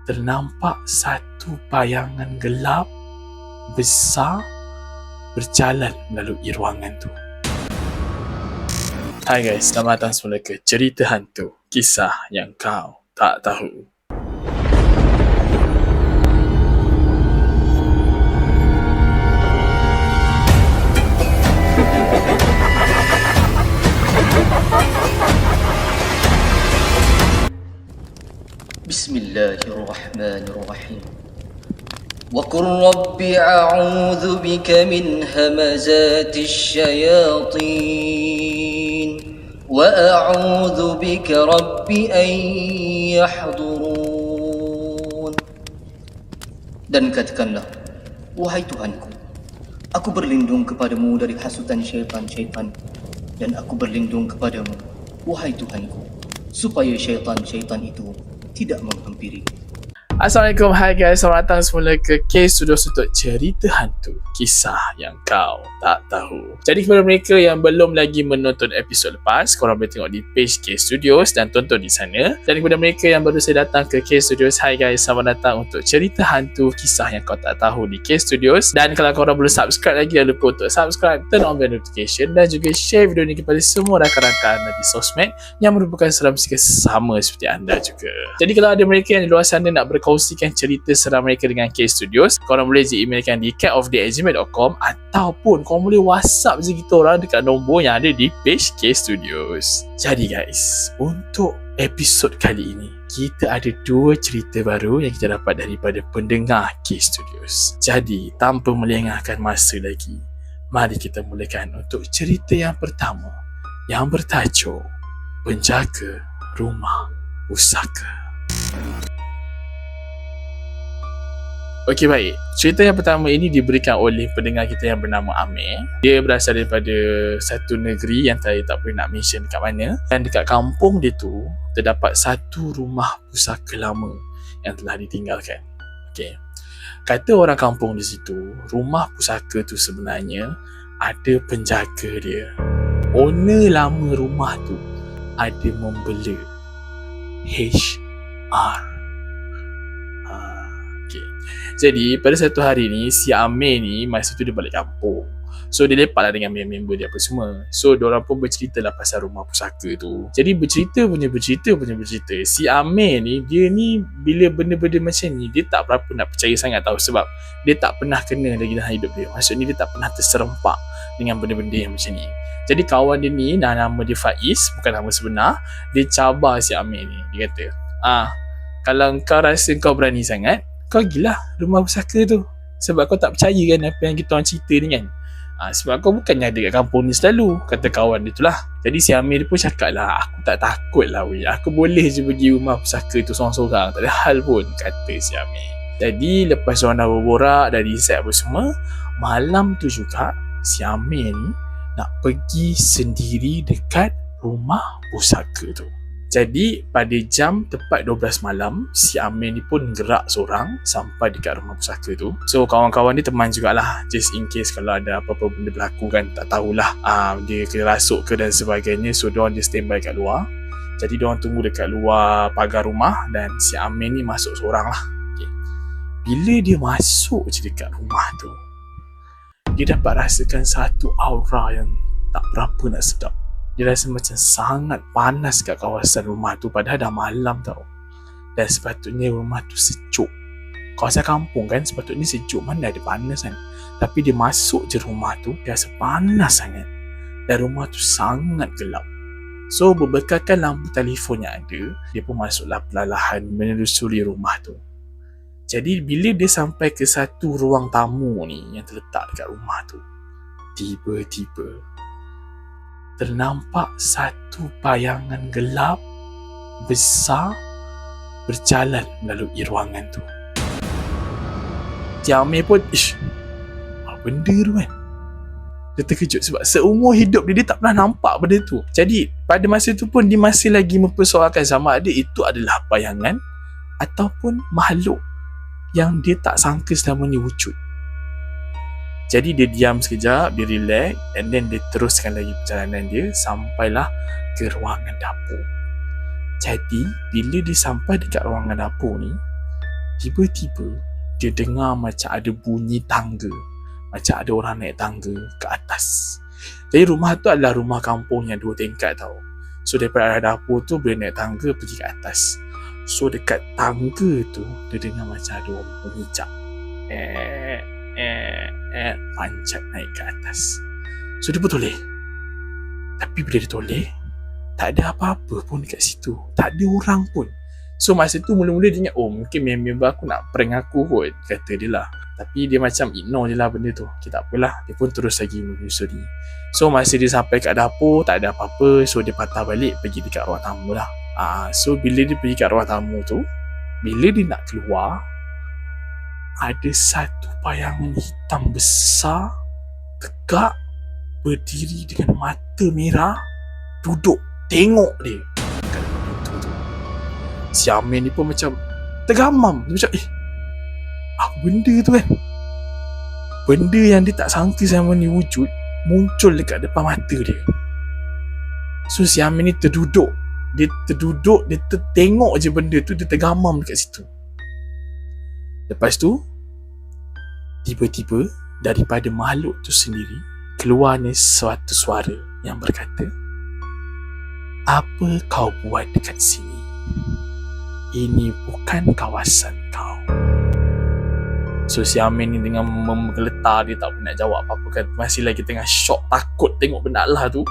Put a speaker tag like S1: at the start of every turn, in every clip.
S1: Ternampak satu bayangan gelap besar berjalan melalui ruangan tu. Hai guys, selamat datang semula ke Cerita Hantu, kisah yang kau tak tahu.
S2: Bismillahirrahmanirrahim. Wa qur rabbi a'udzu bika min hamazatis syayatin wa a'udzu bika rabbi an yahdurun. Dan katakanlah, wahai Tuhanku, aku berlindung kepadamu dari hasutan syaitan-syaitan, dan aku berlindung kepadamu, wahai Tuhanku, supaya syaitan-syaitan itu tidak menghampiri.
S1: Assalamualaikum, hai guys, selamat datang semula ke K-Studios untuk Cerita Hantu, kisah yang kau tak tahu. Jadi kepada mereka yang belum lagi menonton episod lepas, korang boleh tengok di page K-Studios dan tonton di sana. Dan kepada mereka yang baru saja datang ke K-Studios, hai guys, selamat datang untuk Cerita Hantu, kisah yang kau tak tahu di K-Studios. Dan kalau korang belum subscribe lagi, jangan lupa untuk subscribe, turn on bell notification dan juga share video ini kepada semua rakan-rakan anda di sosmed yang merupakan seram sikit sama seperti anda juga. Jadi kalau ada mereka yang di luar sana nak kongsikan cerita seram mereka dengan K-Studios, korang boleh je emailkan di catofday@gmail.com ataupun korang boleh WhatsApp je kita orang dekat nombor yang ada di page K-Studios. Jadi guys, untuk episod kali ini kita ada dua cerita baru yang kita dapat daripada pendengar K-Studios. Jadi tanpa melengahkan masa lagi, mari kita mulakan untuk cerita yang pertama yang bertajuk Penjaga Rumah Pusaka. Okey, baik. Cerita yang pertama ini diberikan oleh pendengar kita yang bernama Amir. Dia berasal daripada satu negeri yang saya tak boleh nak mention dekat mana. Dan dekat kampung dia tu terdapat satu rumah pusaka lama yang telah ditinggalkan. Okey. Kata orang kampung di situ, rumah pusaka tu sebenarnya ada penjaga dia. Owner lama rumah tu ada membela HR. Jadi pada satu hari ni, si Amir ni masa tu dia balik kampung. So dia lepak lah dengan member dia apa semua. So diorang pun bercerita lah pasal rumah pusaka tu. Jadi bercerita. Si Amir ni, dia ni bila benda-benda macam ni, dia tak berapa nak percaya sangat tahu. Sebab dia tak pernah kena lagi dalam hidup dia. Maksudnya dia tak pernah terserempak dengan benda-benda yang macam ni. Jadi kawan dia ni, nama dia Faiz, bukan nama sebenar. Dia cabar si Amir ni. Dia kata, kalau kau rasa kau berani sangat, kau gilah rumah pusaka tu. Sebab kau tak percaya kan apa yang kita orang cerita ni kan. Sebab kau bukannya ada kat kampung ni selalu, kata kawan dia tu lah. Jadi si Amir pun cakap lah, aku tak takut lah weh. Aku boleh je pergi rumah pusaka tu seorang-seorang, tak ada hal pun, kata si Amir. Jadi lepas orang dah berborak, dah decide apa semua, malam tu juga si Amir ni nak pergi sendiri dekat rumah pusaka tu. Jadi pada jam tepat 12 malam, si Amir ni pun gerak seorang sampai dekat rumah pusaka tu. So kawan-kawan dia teman jugalah, just in case kalau ada apa-apa benda berlaku kan, tak tahulah dia kena rasuk ke dan sebagainya. So diorang dia standby kat luar. Jadi diorang tunggu dekat luar pagar rumah dan si Amir ni masuk seorang lah. Okay. Bila dia masuk je dekat rumah tu, dia dapat rasakan satu aura yang tak berapa nak sedap. Dia rasa macam sangat panas kat kawasan rumah tu, padahal dah malam tau. Dan sepatutnya rumah tu sejuk. Kawasan kampung kan sepatutnya sejuk, mana ada panas kan. Tapi dia masuk je rumah tu, dia rasa panas sangat. Dan rumah tu sangat gelap. So berbekalkan lampu telefon yang ada, dia pun masuklah perlahan menelusuri rumah tu. Jadi bila dia sampai ke satu ruang tamu ni yang terletak dekat rumah tu, tiba-tiba ternampak satu bayangan gelap besar berjalan melalui ruangan tu. Si Amir pun, apa benda tu kan? Dia terkejut sebab seumur hidup dia tak pernah nampak benda tu. Jadi pada masa tu pun dia masih lagi mempersoalkan sama ada itu adalah bayangan ataupun makhluk yang dia tak sangka selama ni wujud. Jadi dia diam sekejap, dia relax, and then dia teruskan lagi perjalanan dia sampailah ke ruangan dapur. Jadi bila dia sampai dekat ruangan dapur ni, tiba-tiba dia dengar macam ada bunyi tangga, macam ada orang naik tangga ke atas. Jadi rumah tu adalah rumah kampung yang 2 tingkat tau. So daripada arah dapur tu boleh naik tangga pergi ke atas. So dekat tangga tu dia dengar macam ada orang menghijab, pancat naik ke atas. So dia pun toleh. Tapi bila dia toleh, tak ada apa-apa pun dekat situ, tak ada orang pun. So masa tu mula-mula dia ingat, oh mungkin member aku nak prank aku kot, kata dia lah. Tapi dia macam ignore je lah benda tu. Okay, tak apalah, dia pun terus lagi menyusuri. So masa dia sampai kat dapur, tak ada apa-apa. So dia patah balik pergi dekat ruang tamu lah. So bila dia pergi kat ruang tamu tu, bila dia nak keluar, ada satu bayangan hitam besar, tegak, berdiri dengan mata merah, duduk tengok dia kat depan pintu tu. Si Amir ni pun macam tergamam. Dia macam apa benda tu kan? Benda yang dia tak sangka selama ni wujud muncul dekat depan mata dia. So si Amir ni terduduk. Dia tertengok je benda tu. Dia tergamam dekat situ. Lepas tu tiba-tiba daripada makhluk tu sendiri keluarnya suatu suara yang berkata, apa kau buat dekat sini? Ini bukan kawasan kau. So si Amin ni dengan menggeletar, dia tak pun nak jawab apa-apa kan. Masih lagi tengah shock, takut tengok benda Allah tu.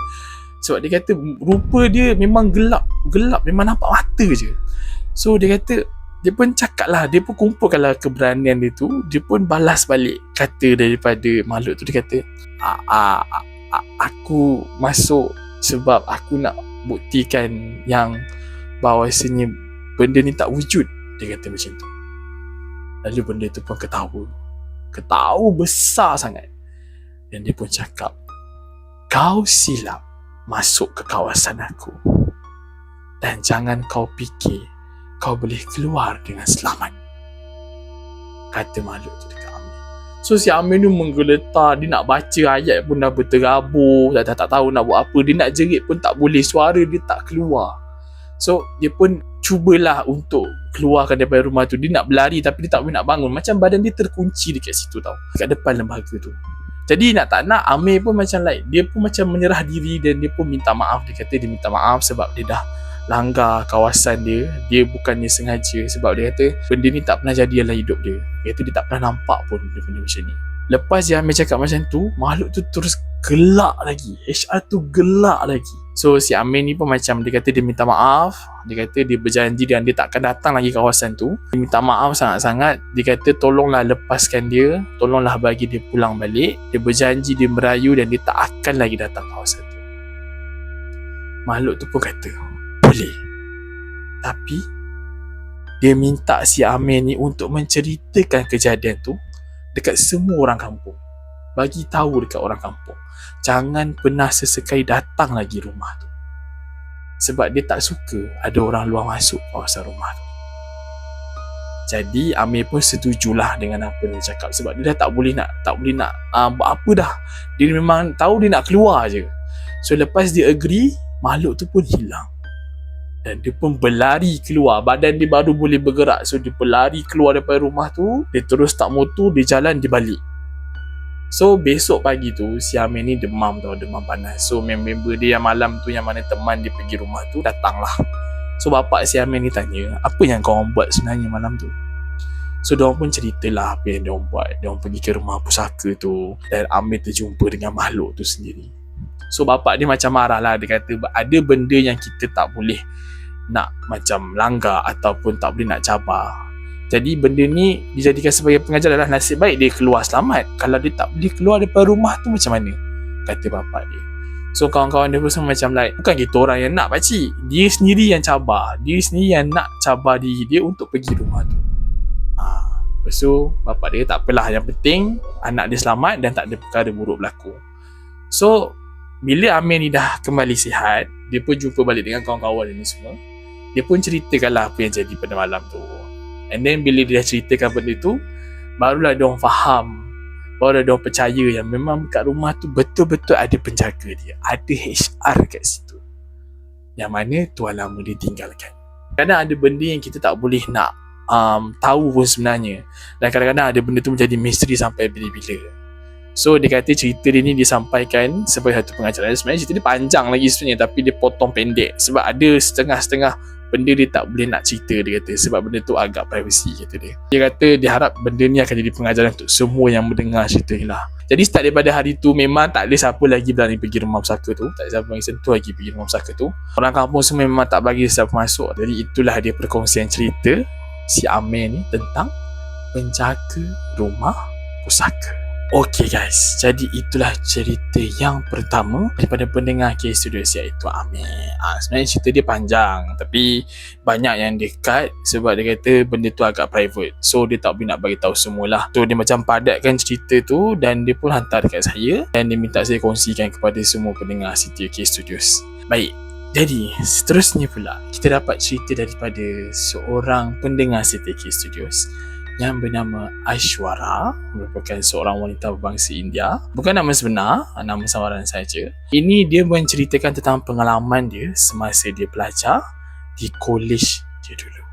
S1: Sebab dia kata rupa dia memang gelap, memang nampak mata je. So dia kata, dia pun cakap lah, dia pun kumpulkanlah keberanian dia tu. Dia pun balas balik kata daripada makhluk tu. Dia kata, aku masuk sebab aku nak buktikan yang bahawasanya benda ni tak wujud. Dia kata macam tu. Lalu benda tu pun ketawa besar sangat. Dan dia pun cakap, kau silap masuk ke kawasan aku, dan jangan kau fikir kau boleh keluar dengan selamat, kata makhluk tu dekat Amir. So si Amir ni menggeletar. Dia nak baca ayat pun dah berterabur, dah tak tahu nak buat apa. Dia nak jerit pun tak boleh, suara dia tak keluar. So dia pun cubalah untuk keluarkan daripada rumah tu. Dia nak berlari tapi dia tak boleh nak bangun. Macam badan dia terkunci dekat situ tau, dekat depan lembaga tu. Jadi nak tak nak, Amir pun macam dia pun macam menyerah diri. Dan dia pun minta maaf. Dia kata dia minta maaf sebab dia dah langgar kawasan dia. Dia bukannya sengaja. Sebab dia kata benda ni tak pernah jadi dalam hidup dia. Dia kata dia tak pernah nampak pun benda macam ni. Lepas dia Amir cakap macam tu, makhluk tu terus gelak lagi. HR tu gelak lagi. So si Amir ni pun macam, dia kata dia minta maaf. Dia kata dia berjanji dan dia tak akan datang lagi kawasan tu. Dia minta maaf sangat-sangat. Dia kata tolonglah lepaskan dia, tolonglah bagi dia pulang balik. Dia berjanji, dia merayu dan dia tak akan lagi datang kawasan tu. Makhluk tu pun kata boleh, tapi dia minta si Amir ni untuk menceritakan kejadian tu dekat semua orang kampung. Bagi tahu dekat orang kampung, jangan pernah sesekali datang lagi rumah tu. Sebab dia tak suka ada orang luar masuk kawasan rumah tu. Jadi Amir pun setujulah dengan apa dia cakap. Sebab dia dah tak boleh nak buat apa dah. Dia memang tahu dia nak keluar je. So lepas dia agree, makhluk tu pun hilang. Dan dia pun berlari keluar. Badan dia baru boleh bergerak. So dia berlari keluar daripada rumah tu. Dia terus start motor, dia jalan, dia balik. So besok pagi tu si Amir ni demam tau, demam panas. So member dia yang malam tu, yang mana teman dia pergi rumah tu, datanglah. So bapak si Amir ni tanya, apa yang kau buat sebenarnya malam tu? So diorang pun ceritalah apa yang diorang buat. Diorang pergi ke rumah pusaka tu dan Amir terjumpa dengan makhluk tu sendiri. So bapak dia macam marah lah. Dia kata ada benda yang kita tak boleh nak macam langgar ataupun tak boleh nak cabar. Jadi benda ni dijadikan sebagai pengajar adalah nasib baik dia keluar selamat. Kalau dia tak boleh keluar daripada rumah tu macam mana? Kata bapak dia. So kawan-kawan dia pun semua macam bukan kita orang yang nak pakcik. Dia sendiri yang cabar. Dia sendiri yang nak cabar diri dia untuk pergi rumah tu. Lepas tu bapak dia tak apalah, yang penting anak dia selamat dan tak ada perkara buruk berlaku. So bila Amir ni dah kembali sihat, dia pun jumpa balik dengan kawan-kawan dia ni semua. Dia pun ceritakanlah apa yang jadi pada malam tu. And then bila dia dah ceritakan benda tu, barulah diorang faham, barulah diorang percaya yang memang kat rumah tu betul-betul ada penjaga dia. Ada HR kat situ, yang mana tuan lama dia tinggalkan. Kadang ada benda yang kita tak boleh nak tahu pun sebenarnya. Dan kadang-kadang ada benda tu menjadi misteri sampai bila-bila. So dia kata cerita dia ni disampaikan sebagai satu pengajaran. Sebenarnya cerita dia panjang lagi sebenarnya, tapi dia potong pendek sebab ada setengah-setengah benda dia tak boleh nak cerita, dia kata, sebab benda tu agak privacy, kata dia. Dia kata dia harap benda ni akan jadi pengajaran untuk semua yang mendengar cerita ni lah. Jadi start daripada hari tu memang tak ada siapa lagi berani pergi rumah pusaka tu, tak ada siapa yang sentuh lagi pergi rumah pusaka tu. Orang kampung semua memang tak bagi siapa masuk. Jadi itulah dia perkongsian cerita si Amir ni tentang penjaga rumah pusaka. Okay guys, jadi itulah cerita yang pertama daripada pendengar K Studios, iaitu Amir. Sebenarnya cerita dia panjang, tapi banyak yang dia cut sebab dia kata benda tu agak private. So dia tak boleh nak bagi tahu semualah. So dia macam padatkan cerita tu dan dia pun hantar dekat saya dan dia minta saya kongsikan kepada semua pendengar setia K Studios. Baik, jadi seterusnya pula kita dapat cerita daripada seorang pendengar setia K Studios yang bernama Aishwarya, merupakan seorang wanita berbangsa India. Bukan nama sebenar, nama samaran saja. Ini dia menceritakan tentang pengalaman dia semasa dia belajar di kolej dia dulu.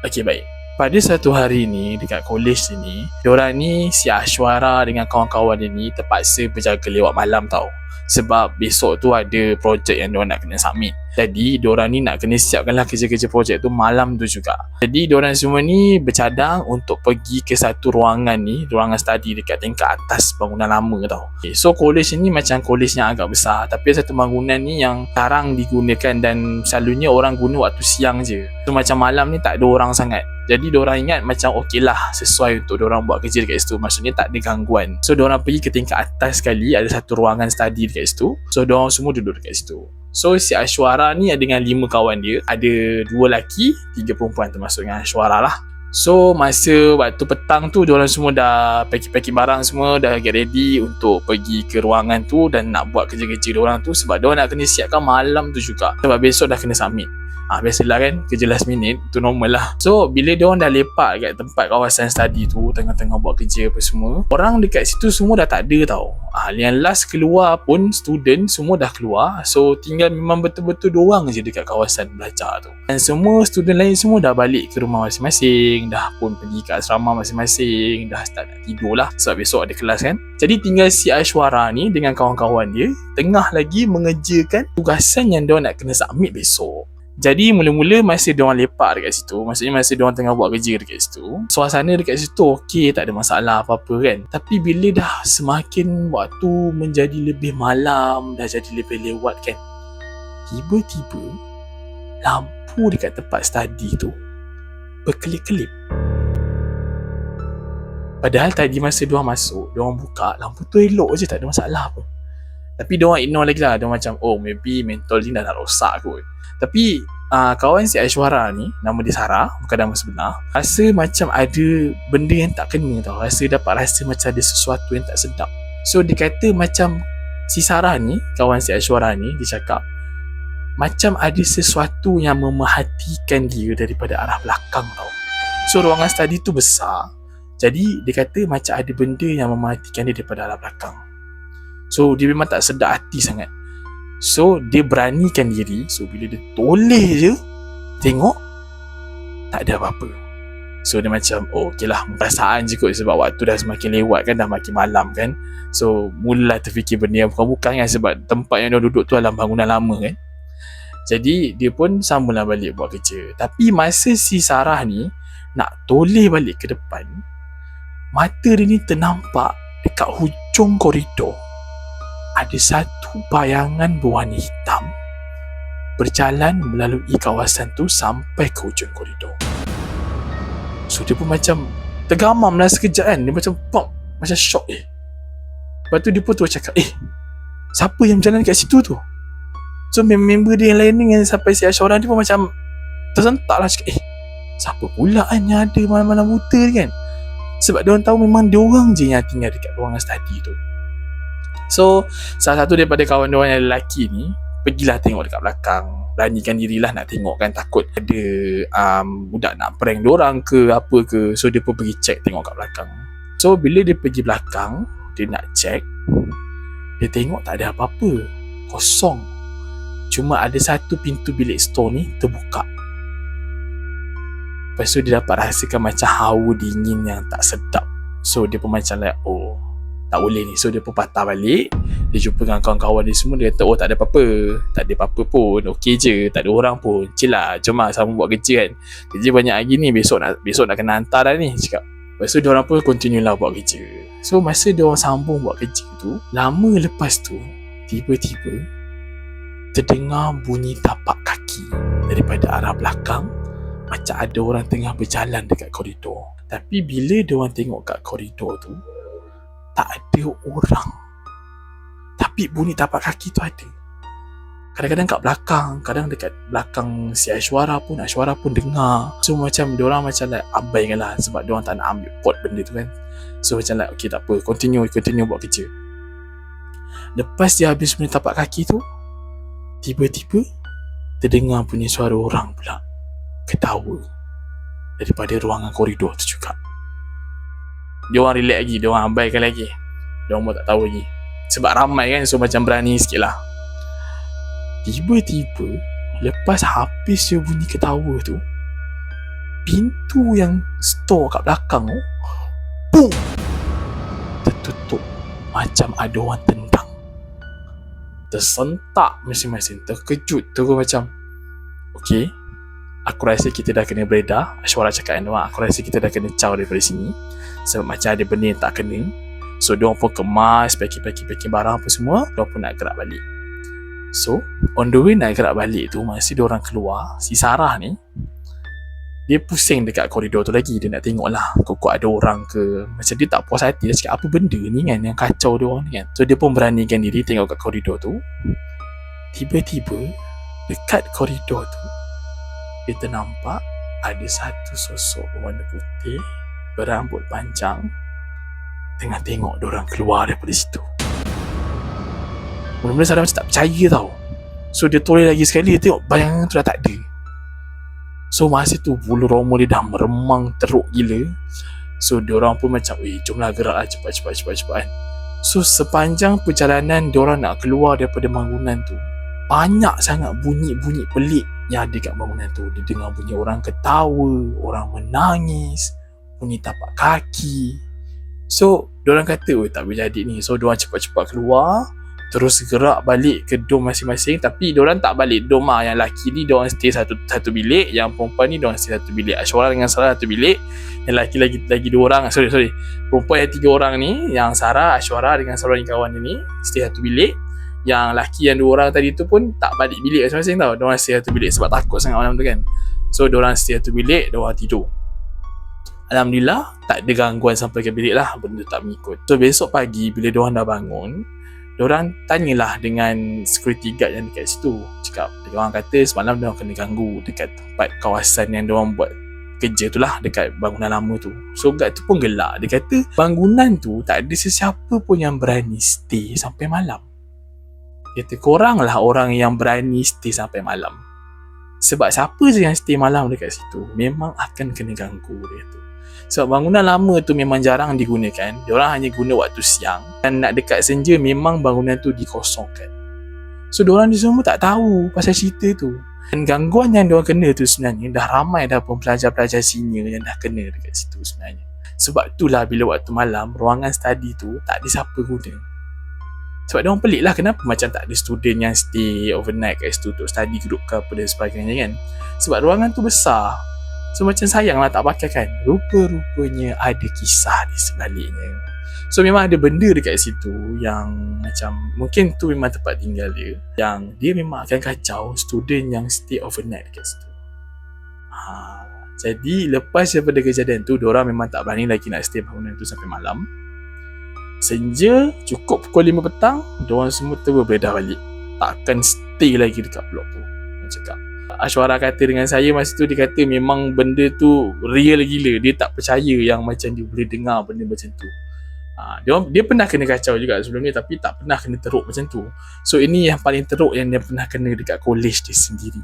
S1: Okey, baik. Pada satu hari ni dekat kolej ni, diorang ni, si Aishwarya dengan kawan-kawan dia ni terpaksa berjaga lewat malam tau. Sebab besok tu ada projek yang diorang nak kena submit. Jadi diorang ni nak kena siapkanlah kerja-kerja projek tu malam tu juga. Jadi diorang semua ni bercadang untuk pergi ke satu ruangan ni, ruangan study dekat tingkat atas bangunan lama tau. Okay, so kolej ni macam kolej yang agak besar, tapi satu bangunan ni yang jarang digunakan dan selalunya orang guna waktu siang je. So macam malam ni tak ada orang sangat. Jadi diorang ingat macam okey lah, sesuai untuk diorang buat kerja dekat situ. Maksudnya tak ada gangguan. So diorang pergi ke tingkat atas sekali, ada satu ruangan study dekat situ. So diorang semua duduk dekat situ. So si Aishwarya ni dengan 5 kawan dia, ada 2 lelaki, 3 perempuan, termasuk dengan Aishwarya lah. So masa waktu petang tu, diorang semua dah packing barang semua, dah get ready untuk pergi ke ruangan tu dan nak buat kerja-kerja diorang tu, sebab diorang nak kena siapkan malam tu juga, sebab besok dah kena submit. Biasalah kan, kerja last minute tu normal lah. So bila diorang dah lepak kat tempat kawasan study tu, tengah-tengah buat kerja apa semua, orang dekat situ semua dah tak ada tau. Yang last keluar pun student semua dah keluar. So tinggal memang betul-betul diorang je dekat kawasan belajar tu. Dan semua student lain semua dah balik ke rumah masing-masing, dah pun pergi ke asrama masing-masing, dah start nak tidur lah sebab besok ada kelas kan. Jadi tinggal si Aishwarya ni dengan kawan-kawan dia tengah lagi mengerjakan tugasan yang diorang nak kena submit besok. Jadi mula-mula masa diorang lepak dekat situ, maksudnya masa diorang tengah buat kerja dekat situ, suasana dekat situ okey, tak ada masalah apa-apa kan. Tapi bila dah semakin waktu menjadi lebih malam, dah jadi lebih lewat kan, tiba-tiba lampu dekat tempat study tu berkelip-kelip. Padahal tadi masa diorang masuk, diorang buka, lampu tu elok je, tak ada masalah pun. Tapi diorang ignore lagi lah. Diorang macam, oh maybe mental ni dah nak rosak kot. Tapi kawan si Aishwarya ni, nama dia Sarah, bukan nama sebenar, rasa macam ada benda yang tak kena tau. Dapat rasa macam ada sesuatu yang tak sedap. So dia kata macam si Sarah ni, kawan si Aishwarya ni, dia cakap macam ada sesuatu yang memerhatikan dia daripada arah belakang tau. So ruangan study tu besar, jadi dia kata macam ada benda yang memerhatikan dia daripada arah belakang. So dia memang tak sedap hati sangat. So dia beranikan diri. So bila dia toleh je, tengok tak ada apa-apa. So dia macam, oh okey lah, perasaan je kot, sebab waktu dah semakin lewat kan, dah makin malam kan. So mulalah terfikir benda yang bukan-bukan kan, sebab tempat yang dia duduk tu adalah bangunan lama kan. Jadi dia pun sambunglah balik buat kerja. Tapi masa si Sarah ni nak toleh balik ke depan, mata dia ni ternampak dekat hujung koridor ada satu bayangan berwarna hitam berjalan melalui kawasan tu sampai ke hujung koridor. So dia pun macam tergamam lah sekejap kan. Dia macam pop, macam shock Lepas tu dia pun terus cakap, siapa yang berjalan kat situ tu? So member dia yang lain ni, yang sampai si Aishwarya dia pun macam tersentak lah, cakap, siapa pula kan yang ada malam-malam buta ni kan? Sebab diorang tahu memang diorang je yang tinggal dekat ruangan study tu. So salah satu daripada kawan diorang yang lelaki ni pergilah tengok dekat belakang, beranikan dirilah nak tengok kan, takut ada budak nak prank diorang ke apa ke. So dia pun pergi check, tengok kat belakang. So bila dia pergi belakang, dia nak check, dia tengok tak ada apa-apa, kosong. Cuma ada satu pintu bilik store ni terbuka. Lepas tu dia dapat rasakan macam hawa dingin yang tak sedap. So dia pun macam like, oh tak boleh ni. So dia pun patah balik. Dia jumpa dengan kawan-kawan dia semua. Dia kata, oh tak ada apa-apa. Tak ada apa-apa pun, okey je. Tak ada orang pun, chill lah. Jom lah sama buat kerja kan. Kerja banyak lagi ni. Besok nak kena hantar dah ni, cakap. Lepas tu diorang pun continue lah buat kerja. So masa diorang sambung buat kerja tu, lama lepas tu, tiba-tiba terdengar bunyi tapak kaki daripada arah belakang. Macam ada orang tengah berjalan dekat koridor. Tapi bila diorang tengok kat koridor tu, tak ada orang. Tapi bunyi tapak kaki tu ada. Kadang-kadang kat belakang, kadang dekat belakang si Aishwarya pun dengar. So macam diorang macam like abaikan lah, sebab diorang tak nak ambil pot benda tu kan. So macam like, okay tak apa, continue buat kerja. Lepas dia habis bunyi tapak kaki tu, tiba-tiba terdengar bunyi suara orang pula ketawa daripada ruangan koridor tu juga. Diorang relax lagi, diorang abaikan lagi. Diorang pun tak tahu lagi, sebab ramai kan, so macam berani sikit lah. Tiba-tiba lepas habis dia bunyi ketawa tu, pintu yang store kat belakang tu, boom, tertutup. Macam ada orang tendang. Tersentak masing-masing. Terkejut. Terus macam, okay, aku rasa kita dah kena beredar. Aishwarya cakap dengan diorang, aku rasa kita dah kena caw daripada sini, sebab macam ada benda yang tak kena. So diorang pun kemas, packing barang apa semua. Diorang pun nak gerak balik. So on the way nak gerak balik tu, masa diorang keluar, si Sarah ni dia pusing dekat koridor tu lagi. Dia nak tengok lah kok ada orang ke. Macam dia tak puas hati. Dia cakap, apa benda ni kan yang kacau diorang ni kan. So dia pun beranikan diri tengok kat koridor tu. Tiba-tiba dekat koridor tu, dia ternampak ada satu sosok warna putih berambut panjang tengah tengok diorang keluar daripada situ. Mula-mula Sarah macam tak percaya tau. So dia toleh lagi sekali, dia tengok bayangan tu dah tak ada. So masa tu bulu roma dia dah meremang teruk gila. So diorang pun macam, jomlah gerak lah cepat. So sepanjang perjalanan diorang nak keluar daripada bangunan tu, banyak sangat bunyi-bunyi pelik yang ada kat bangunan tu. Dia dengar bunyi orang ketawa, orang menangis, bunyi tapak kaki. So diorang kata, tak boleh jadi ni. So diorang cepat-cepat keluar, terus gerak balik ke dom masing-masing. Tapi diorang tak balik dom lah. Yang lelaki ni diorang stay satu bilik, yang perempuan ni diorang stay satu bilik. Aishwarya dengan Sarah satu bilik, yang lelaki lagi 2 orang. Sorry, perempuan yang 3 orang ni, yang Sarah, Aishwarya dengan Sarah ni kawan dia ni, stay satu bilik. Yang lelaki yang 2 orang tadi tu pun tak balik bilik masing-masing tau. Diorang stay satu bilik sebab takut sangat malam tu kan. So diorang stay satu bilik, diorang tidur. Alhamdulillah tak ada gangguan sampai ke bilik lah, benda tak mengikut. So besok pagi bila diorang dah bangun, diorang tanyalah dengan security guard yang dekat situ. Cakap, diorang kata semalam diorang kena ganggu dekat tempat kawasan yang diorang buat kerja tu lah, dekat bangunan lama tu. So guard tu pun gelak. Dia kata bangunan tu tak ada sesiapa pun yang berani stay sampai malam. Dia kata korang lah orang yang berani stay sampai malam. Sebab siapa je yang stay malam dekat situ memang akan kena ganggu, dia kata. Sebab bangunan lama tu memang jarang digunakan. Diorang hanya guna waktu siang, dan nak dekat senja memang bangunan tu dikosongkan. So diorang ni semua tak tahu pasal cerita tu. Dan gangguan yang diorang kena tu sebenarnya dah ramai dah pun pelajar-pelajar senior yang dah kena dekat situ sebenarnya. Sebab itulah bila waktu malam ruangan study tu tak ada siapa guna. Sebab diorang pelik lah kenapa macam tak ada student yang stay overnight kat situ untuk study group ke apa dan sebagainya kan. Sebab ruangan tu besar. So macam sayang lah tak pakai kan. Rupa-rupanya ada kisah di sebaliknya. So memang ada benda dekat situ yang macam mungkin tu memang tempat tinggal dia, yang dia memang akan kacau student yang stay overnight dekat situ. Jadi lepas daripada kejadian tu, diorang memang tak berani lagi nak stay bangunan tu sampai malam. Senja cukup pukul 5 petang, diorang semua terus beredar balik. Takkan stay lagi dekat blok tu. Dia cakap, Aishwarya kata dengan saya masa tu, dia kata memang benda tu real gila. Dia tak percaya yang macam dia boleh dengar benda macam tu. Dia pernah kena kacau juga sebelum ni, tapi tak pernah kena teruk macam tu. So ini yang paling teruk yang dia pernah kena dekat college dia sendiri.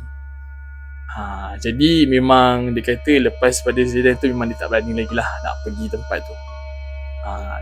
S1: Jadi memang dia kata lepas pada kejadian tu memang dia tak berani lagi lah nak pergi tempat tu.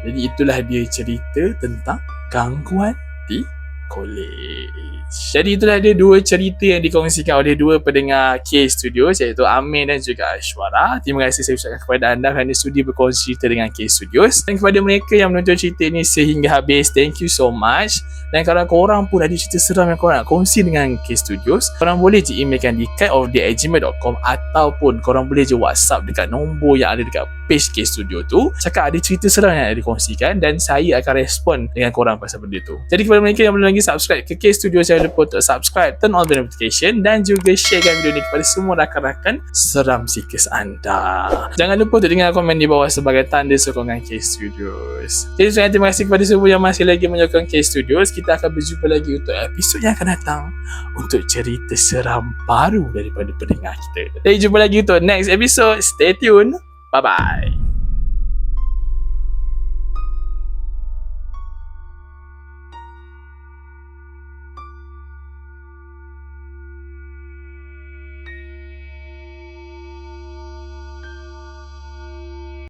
S1: Jadi itulah dia cerita tentang gangguan di College. Jadi itulah dia dua cerita yang dikongsikan oleh dua pendengar K-Studios, iaitu Amin dan juga Ashwara. Terima kasih saya ucapkan kepada anda kerana sudi berkongsi cerita dengan K-Studios. Dan kepada mereka yang menonton cerita ini sehingga habis, thank you so much. Dan kalau korang pun ada cerita seram yang korang nak kongsi dengan K-Studios, korang boleh je emailkan di kiteofday@gmail.com ataupun korang boleh je WhatsApp dekat nombor yang ada dekat page K-Studio tu. Cakap ada cerita seram yang nak dikongsikan dan saya akan respon dengan korang pasal benda tu. Jadi kepada mereka yang belum lagi subscribe ke K-Studio, jangan lupa untuk subscribe, turn on the notification dan juga sharekan video ni kepada semua rakan-rakan seram seekers anda. Jangan lupa untuk tinggal komen di bawah sebagai tanda sokongan K-Studios. Jadi terima kasih kepada semua yang masih lagi menyokong K-Studios. Kita akan berjumpa lagi untuk episod yang akan datang untuk cerita seram baru daripada pendengar kita. Jadi jumpa lagi untuk next episode. Stay tune. Bye-bye.